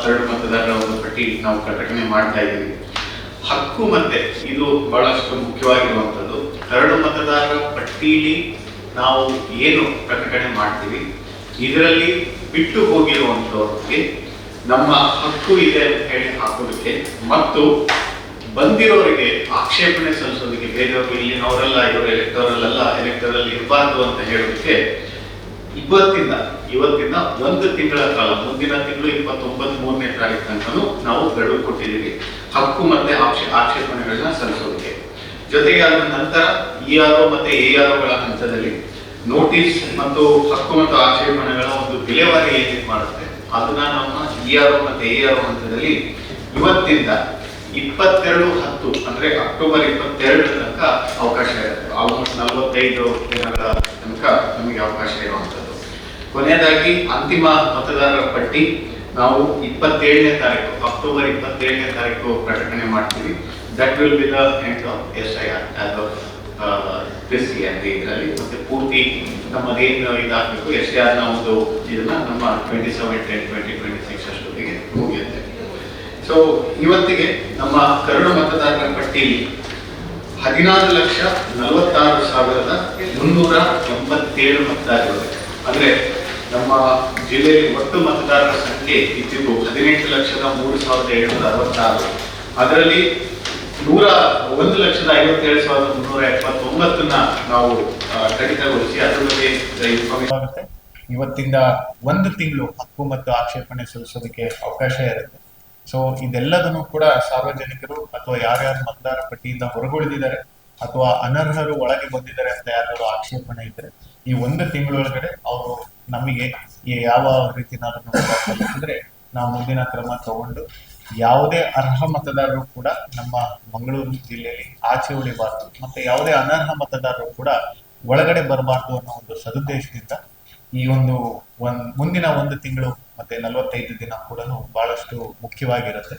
Curd ಮತದಾರರ ಒಂದು ಪಟ್ಟಿ ನಾವು ಪ್ರಕಟಣೆ ಮಾಡ್ತಾ ಇದ್ದೀವಿ. ಹಕ್ಕು ಮತ್ತೆ ಇದು ಬಹಳಷ್ಟು ಮುಖ್ಯವಾಗಿರುವಂಥದ್ದು. ಕರಡು ಮತದಾರರ ಪಟ್ಟಿಲಿ ನಾವು ಏನು ಪ್ರಕಟಣೆ ಮಾಡ್ತೀವಿ, ಇದರಲ್ಲಿ ಬಿಟ್ಟು ಹೋಗಿರುವಂಥವ್ರಿಗೆ ನಮ್ಮ ಹಕ್ಕು ಇದೆ ಅಂತ ಹೇಳಿ ಹಾಕೋದಕ್ಕೆ ಮತ್ತು ಬಂದಿರೋರಿಗೆ ಆಕ್ಷೇಪಣೆ ಸಲ್ಲಿಸೋದಕ್ಕೆ, ಬೇರೆಯವರು ಇಲ್ಲಿನವರೆಲ್ಲ ಇವರು ಎಲೆಕ್ಟರಲ್ ಇರಬಾರ್ದು ಅಂತ ಹೇಳೋದಕ್ಕೆ ಇವತ್ತಿಂದ ಒಂದು ತಿಂಗಳ ಕಾಲ, ಮುಂದಿನ ತಿಂಗಳು 29 ತಾರೀಕು ತನಕನೂ ನಾವು ಗಡುವು ಕೊಟ್ಟಿದ್ದೀವಿ ಹಕ್ಕು ಮತ್ತೆ ಆಕ್ಷೇಪಣೆಗಳನ್ನ ಸಲ್ಲಿಸೋದಕ್ಕೆ. ಜೊತೆಗೆ ಅದರ ನಂತರ ERO ಮತ್ತೆ ARO ಗಳ ಹಂತದಲ್ಲಿ ನೋಟಿಸ್ ಮತ್ತು ಹಕ್ಕು ಮತ್ತು ಆಕ್ಷೇಪಣೆಗಳ ಒಂದು ವಿಲೇವಾರಿ ಏನೇನು ಮಾಡುತ್ತೆ ಅದನ್ನ ನಮ್ಮ ERO ಮತ್ತೆ ARO ಹಂತದಲ್ಲಿ ಇವತ್ತಿಂದ 22/10 ಅಂದ್ರೆ ಅಕ್ಟೋಬರ್ 22 ತನಕ ಅವಕಾಶ ಇರುತ್ತೆ. ಆಲ್ಮೋಸ್ಟ್ 45 ದಿನಗಳ ತನಕ ನಮಗೆ ಅವಕಾಶ ಇರುವಂಥದ್ದು. ಕೊನೆಯದಾಗಿ ಅಂತಿಮ ಮತದಾರರ ಪಟ್ಟಿ ನಾವು 27ನೇ ತಾರೀಕು, ಅಕ್ಟೋಬರ್ 27ನೇ ತಾರೀಕು ಪ್ರಕಟಣೆ ಮಾಡ್ತೀವಿ. That will be the end of SIR as of this year. ಇದರಲ್ಲಿ ಮತ್ತೆ ಪೂರ್ತಿ ನಮ್ಮದೇನು ಇದಾಗಬೇಕು SIR ನ ಒಂದು ಇದನ್ನ ನಮ್ಮ 27/10/2026 ಅಷ್ಟೊತ್ತಿಗೆ ಮುಗಿಯುತ್ತೆ. ಸೊ ಇವತ್ತಿಗೆ ನಮ್ಮ ಕರಡು ಮತದಾರರ ಪಟ್ಟಿಯಲ್ಲಿ 14,46,387 ಮತದಾರರು. ಅಂದ್ರೆ ನಮ್ಮ ಜಿಲ್ಲೆಯಲ್ಲಿ ಒಟ್ಟು ಮತದಾರರ ಸಂಖ್ಯೆ ಇದ್ದಿದ್ದು 18,03,766. ಅದರಲ್ಲಿ 101,57,379 ನಾವು ಕಡಿತಗೊಳಿಸಿ ಅದ್ರ ಬಗ್ಗೆ ಇನ್ಫಾರ್ಮೇಶನ್ ಆಗುತ್ತೆ. ಇವತ್ತಿಂದ ಒಂದು ತಿಂಗಳು ಹಕ್ಕು ಮತ್ತು ಆಕ್ಷೇಪಣೆ ಸಲ್ಲಿಸೋದಕ್ಕೆ ಅವಕಾಶ ಇರುತ್ತೆ. ಸೊ ಇದೆಲ್ಲದನ್ನು ಕೂಡ ಸಾರ್ವಜನಿಕರು ಅಥವಾ ಯಾರ್ಯಾರು ಮತದಾರ ಪಟ್ಟಿಯಿಂದ ಹೊರಗುಳಿದಿದ್ದಾರೆ ಅಥವಾ ಅನರ್ಹರು ಒಳಗೆ ಬಂದಿದ್ದಾರೆ ಅಂತ ಯಾರು ಆಕ್ಷೇಪಣೆ ಇದ್ರೆ ಈ ಒಂದು ತಿಂಗಳೊಳಗಡೆ ಅವರು ನಮಗೆ ಯಾವ ರೀತಿನಾದ್ರೂ ಸಲ್ಲಿಸಿದ್ರೆ ನಾವು ಮುಂದಿನ ಕ್ರಮ ತಗೊಂಡು ಯಾವುದೇ ಅರ್ಹ ಮತದಾರರು ಕೂಡ ನಮ್ಮ ಮಂಗಳೂರು ಜಿಲ್ಲೆಯಲ್ಲಿ ಆಚೆ ಉಳಿಬಾರ್ದು, ಮತ್ತೆ ಯಾವುದೇ ಅನರ್ಹ ಮತದಾರರು ಕೂಡ ಒಳಗಡೆ ಬರಬಾರ್ದು ಅನ್ನೋ ಒಂದು ಸದುದ್ದೇಶದಿಂದ ಈ ಮುಂದಿನ ಒಂದು ತಿಂಗಳು ಮತ್ತೆ 45 ದಿನ ಕೂಡ ಬಹಳಷ್ಟು ಮುಖ್ಯವಾಗಿರುತ್ತೆ.